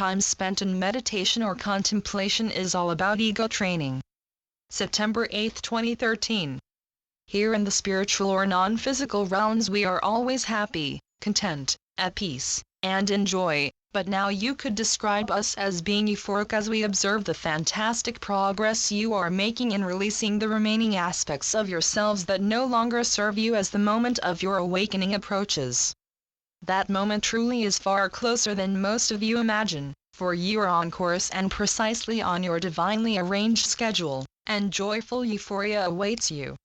Time spent in meditation or contemplation is all about ego training. September 8, 2013. Here in the spiritual or non-physical realms we are always happy, content, at peace, and in joy, but now you could describe us as being euphoric as we observe the fantastic progress you are making in releasing the remaining aspects of yourselves that no longer serve you as the moment of your awakening approaches. That moment truly is far closer than most of you imagine, for you are on course and precisely on your divinely arranged schedule, and joyful euphoria awaits you.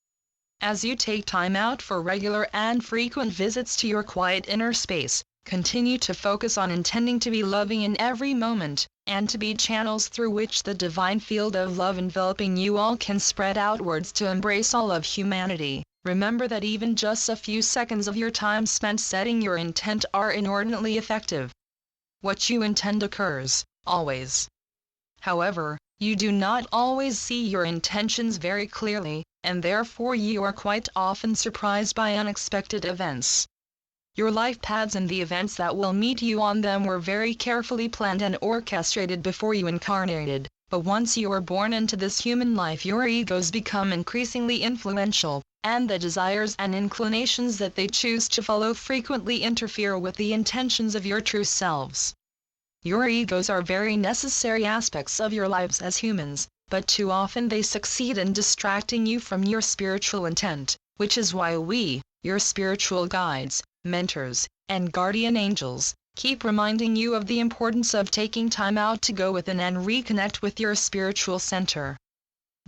As you take time out for regular and frequent visits to your quiet inner space, continue to focus on intending to be loving in every moment, and to be channels through which the divine field of love enveloping you all can spread outwards to embrace all of humanity. Remember that even just a few seconds of your time spent setting your intent are inordinately effective. What you intend occurs, always. However, you do not always see your intentions very clearly, and therefore you are quite often surprised by unexpected events. Your life paths and the events that will meet you on them were very carefully planned and orchestrated before you incarnated, but once you are born into this human life your egos become increasingly influential, and the desires and inclinations that they choose to follow frequently interfere with the intentions of your true selves. Your egos are very necessary aspects of your lives as humans, but too often they succeed in distracting you from your spiritual intent, which is why we, your spiritual guides, mentors, and guardian angels, keep reminding you of the importance of taking time out to go within and reconnect with your spiritual center.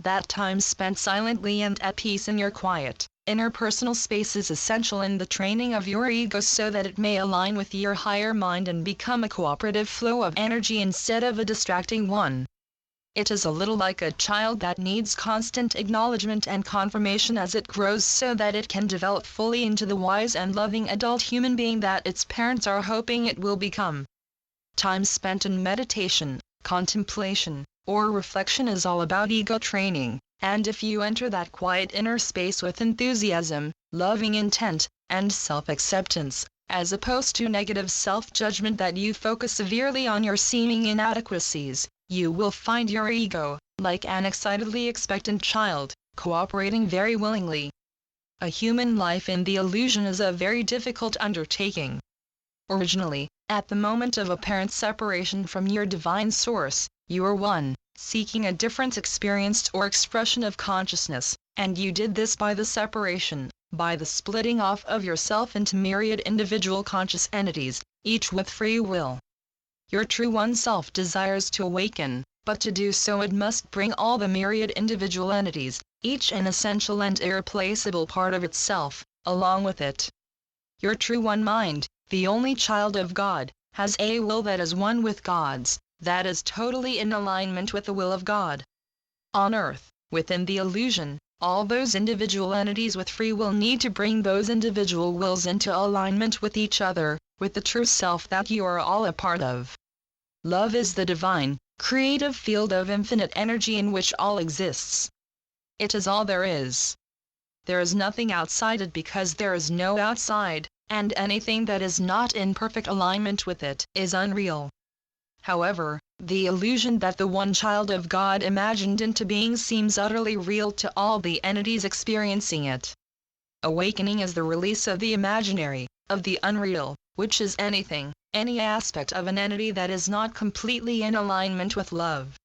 That time spent silently and at peace in your quiet, interpersonal space is essential in the training of your ego so that it may align with your higher mind and become a cooperative flow of energy instead of a distracting one. It is a little like a child that needs constant acknowledgement and confirmation as it grows so that it can develop fully into the wise and loving adult human being that its parents are hoping it will become. Time spent in meditation, contemplation, or reflection is all about ego training, and if you enter that quiet inner space with enthusiasm, loving intent, and self-acceptance, as opposed to negative self-judgment that you focus severely on your seeming inadequacies, you will find your ego, like an excitedly expectant child, cooperating very willingly. A human life in the illusion is a very difficult undertaking. Originally, at the moment of apparent separation from your divine source, you were one, seeking a different experience or expression of consciousness, and you did this by the separation, by the splitting off of yourself into myriad individual conscious entities, each with free will. Your true one-self desires to awaken, but to do so it must bring all the myriad individual entities, each an essential and irreplaceable part of itself, along with it. Your true one mind, the only child of God, has a will that is one with God's, that is totally in alignment with the will of God. On earth, within the illusion, all those individual entities with free will need to bring those individual wills into alignment with each other, with the true self that you are all a part of. Love is the divine, creative field of infinite energy in which all exists. It is all there is. There is nothing outside it because there is no outside, and anything that is not in perfect alignment with it is unreal. However, the illusion that the one child of God imagined into being seems utterly real to all the entities experiencing it. Awakening is the release of the imaginary, of the unreal, which is anything, any aspect of an entity that is not completely in alignment with love.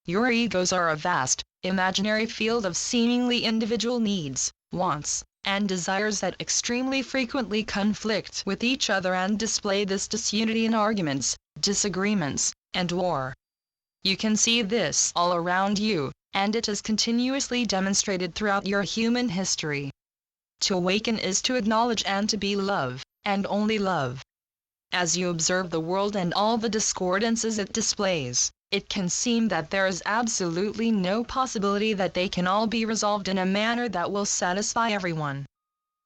Your egos are a vast, imaginary field of seemingly individual needs, wants, and desires that extremely frequently conflict with each other and display this disunity in arguments, disagreements, and war. You can see this all around you, and it is continuously demonstrated throughout your human history. To awaken is to acknowledge and to be love, and only love. As you observe the world and all the discordances it displays, it can seem that there is absolutely no possibility that they can all be resolved in a manner that will satisfy everyone.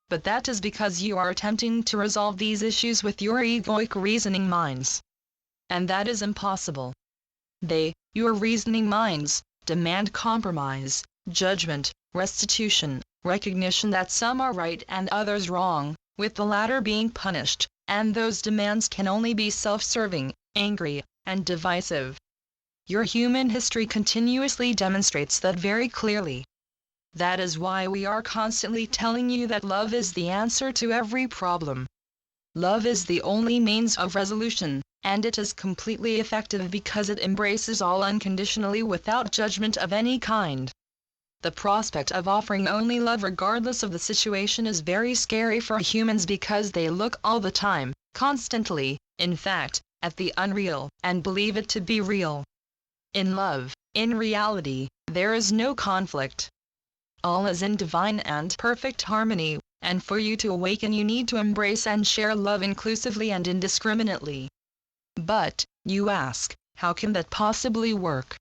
But that is because you are attempting to resolve these issues with your egoic reasoning minds. And that is impossible. They, your reasoning minds, demand compromise, judgment, restitution, recognition that some are right and others wrong, with the latter being punished, and those demands can only be self-serving, angry, and divisive. Your human history continuously demonstrates that very clearly. That is why we are constantly telling you that love is the answer to every problem. Love is the only means of resolution, and it is completely effective because it embraces all unconditionally without judgment of any kind. The prospect of offering only love regardless of the situation is very scary for humans because they look all the time, constantly, in fact, at the unreal, and believe it to be real. In love, in reality, there is no conflict. All is in divine and perfect harmony, and for you to awaken you need to embrace and share love inclusively and indiscriminately. But, you ask, how can that possibly work?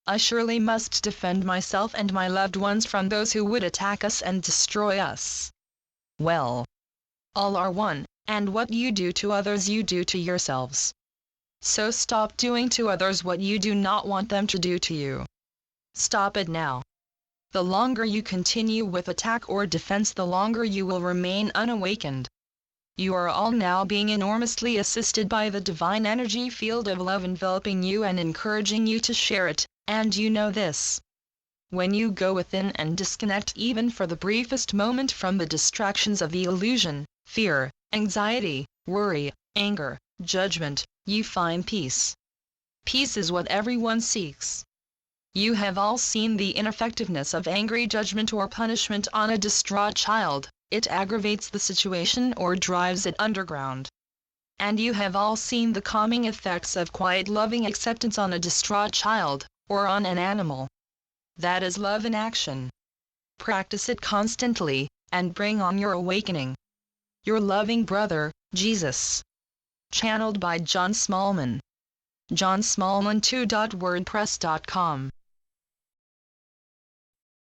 I surely must defend myself and my loved ones from those who would attack us and destroy us. Well, all are one, and what you do to others you do to yourselves. So stop doing to others what you do not want them to do to you. Stop it now. The longer you continue with attack or defense, the longer you will remain unawakened. You are all now being enormously assisted by the divine energy field of love enveloping you and encouraging you to share it, and you know this. When you go within and disconnect even for the briefest moment from the distractions of the illusion, fear, anxiety, worry, anger, judgment, you find peace. Peace is what everyone seeks. You have all seen the ineffectiveness of angry judgment or punishment on a distraught child. It aggravates the situation or drives it underground. And you have all seen the calming effects of quiet loving acceptance on a distraught child, or on an animal. That is love in action. Practice it constantly, and bring on your awakening. Your loving brother, Jesus. Channeled by John Smallman. johnsmallman2.wordpress.com